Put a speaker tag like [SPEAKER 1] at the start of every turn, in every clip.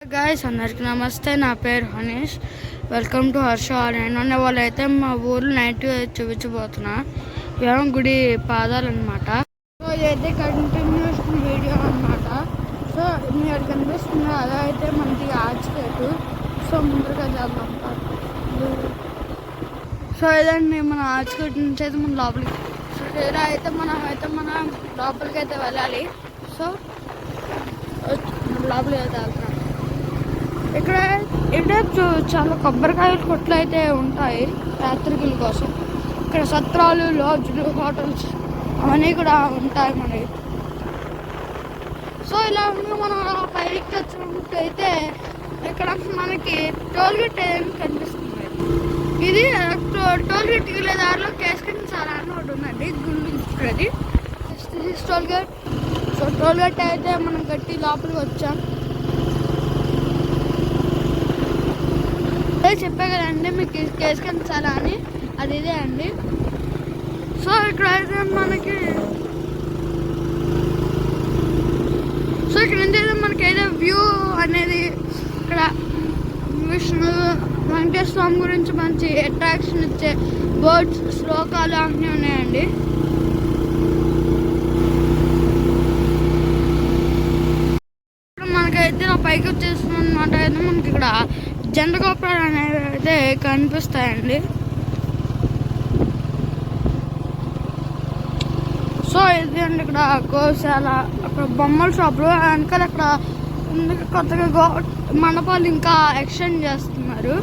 [SPEAKER 1] Guys అందరికి నమస్తే నా పేరు హనీష్ వెల్కమ్ టు హర్ష నేను వాళ్ళైతే మా ఊర్లో నైట్ చూపించబోతున్నా ఇవేమో గుడి పాదాలు అనమాట. సో ఇదైతే కంటిన్యూస్ వీడియో అనమాట. సో మీరు కనిపిస్తుంది అలా అయితే మనకి ఆర్చికేటు. సో ముందుగా చేద్దాం. సో ఇదండి మన ఆర్చికేట్ నుంచి అయితే మన లోపలికి. సో ఇలా అయితే మనం లోపలికి అయితే వెళ్ళాలి. సో లోపలికి అయితే వెళ్తున్నాం. ఇక్కడ చాలా కొబ్బరికాయల కొట్లు అయితే ఉంటాయి యాత్రికుల కోసం. ఇక్కడ సత్రాలు, లాడ్జ్లు, హోటల్స్ అవన్నీ కూడా ఉంటాయి మనకి. సో ఇలా మనం పైకి వచ్చినట్టయితే ఇక్కడ మనకి టోల్ గేట్ కనిపిస్తుంది. ఇది టోల్ గేట్ వెళ్ళే దారిలో కేసుకని చాలా అని ఒకటి ఉందండి గుండి toll gate. So toll gate అయితే మనం గట్టి లోపలికి వచ్చాం. చెప్పే కదండి మీకు కేసుకంచాలా అని, అది ఇదే అండి. సో ఇక్కడ అయితే మనకి నుంచి అయితే మనకి అయితే వ్యూ అనేది ఇక్కడ విష్ణు వెంకటేశ్వర స్వామి గురించి మంచి అట్రాక్షన్ ఇచ్చే బోర్డ్స్, శ్లోకాలు అన్నీ ఉన్నాయండి. మనకైతే పైకి వచ్చేస్తుంది అనమాట. అయితే మనకి ఇక్కడ జెండా గోపురాలు అనేవి అయితే కనిపిస్తాయండి. సో ఇది అండి ఇక్కడ గోశాల, అక్కడ బొమ్మల షాపులు, వెనకాల అక్కడ కొత్తగా మండపాలు ఇంకా ఎక్స్టెండ్ చేస్తున్నారు.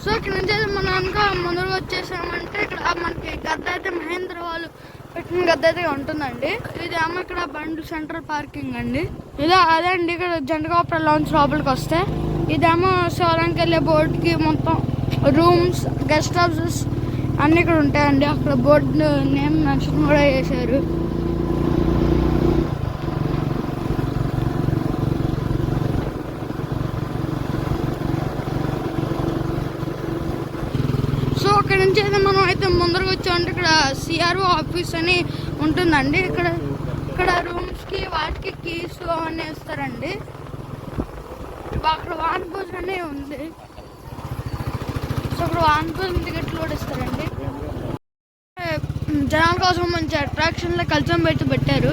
[SPEAKER 1] సో ఇక్కడ నుంచి అయితే మనం ఇంకా ముందుకు వచ్చేసామంటే ఇక్కడ మనకి గద్ద అయితే మహేంద్ర వాళ్ళు పెట్టిన గద్ద అయితే ఉంటుందండి. ఇదేమో ఇక్కడ బండ్లు సెంట్రల్ పార్కింగ్ అండి. అదే అండి ఇక్కడ జెండా గోపురం లాంచ్ లోపలికి వస్తే ఇదేమో శివరాంకి వెళ్ళే బోర్డుకి మొత్తం రూమ్స్, గెస్ట్ హౌసెస్ అన్నీ ఇక్కడ ఉంటాయండి. అక్కడ బోర్డు నేమ్ మెన్షన్ కూడా చేశారు. సో ఇక్కడ నుంచి అయితే మనం అయితే ముందరకు వచ్చామంటే ఇక్కడ సిఆర్ఓ ఆఫీస్ అని ఉంటుందండి. ఇక్కడ రూమ్స్కి వాటికి కీస్ అవన్నీ ఇస్తారండి. అక్కడ వాన్ పూజ అనే ఉంది. సో అక్కడ వాన్ పూజ టికెట్లు కూడా ఇస్తారండి. జనాల కోసం మంచి అట్రాక్షన్లో కల్చర్ పెట్టి పెట్టారు.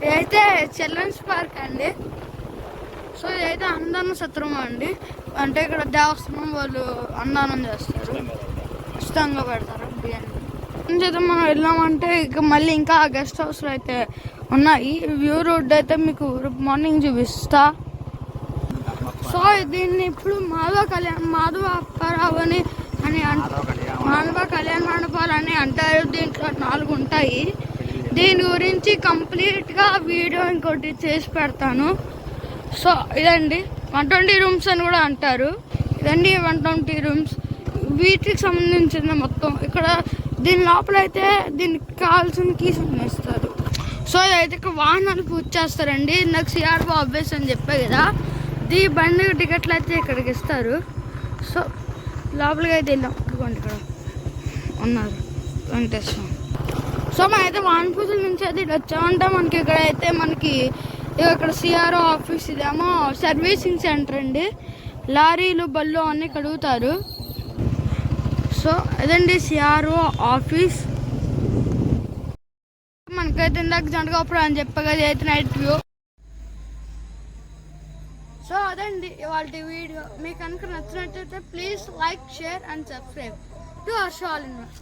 [SPEAKER 1] ఇదైతే చిల్డ్రన్స్ పార్క్ అండి. సో ఇదైతే అన్నదాన సత్రం అండి. అంటే ఇక్కడ దేవస్థానం వాళ్ళు అన్నదానం చేస్తారు, ఉచితంగా పెడతారు బిర్యానీ. అయితే మనం వెళ్ళామంటే ఇక మళ్ళీ ఇంకా గెస్ట్ హౌస్లు అయితే ఉన్నాయి. వ్యూ రోడ్ అయితే మీకు మార్నింగ్ చూపిస్తా. సో దీన్ని ఇప్పుడు మాధవ కళ్యాణ మండపాలు అని అంటారు. దీంట్లో 4 ఉంటాయి. దీని గురించి కంప్లీట్గా వీడియో ఇంకోటి చేసి పెడతాను. సో ఇదండి 120 రూమ్స్ అని కూడా అంటారు. ఇదండి 120 రూమ్స్. వీటికి సంబంధించింది మొత్తం. ఇక్కడ దీని లోపల అయితే దీనికి కావాల్సిన కీస్ ఇస్తారు. సో ఇదైతే ఇక్కడ వాహనాలు పూజ చేస్తారండి. నాకు సిఆర్ఓ ఆఫీస్ అని చెప్పే కదా, ఈ బండి టికెట్లు అయితే ఇక్కడికి ఇస్తారు. సో లోపలికి అయితే వెళ్ళాం. ఇదిగోండి ఇక్కడ ఉన్నారు వెంకటేశ్వర. సో మనమైతే వానపూజల నుంచి అయితే ఇటు వచ్చామంటే మనకి ఇక్కడ అయితే మనకి ఇక్కడ సిఆర్ఓ ఆఫీస్, ఇదేమో సర్వీసింగ్ సెంటర్ అండి. లారీలు, బళ్ళు అన్నీ కడుగుతారు. సో అదండి సిఆర్ఓ ఆఫీస్. మనకైతే ఇందాక జెండా గోపురం అని చెప్పగా అయితే నైట్ వ్యూ. సో అదండి ఇవాళ వీడియో. మీకు కనుక నచ్చినట్టయితే please like, share and subscribe to Harsha all in one.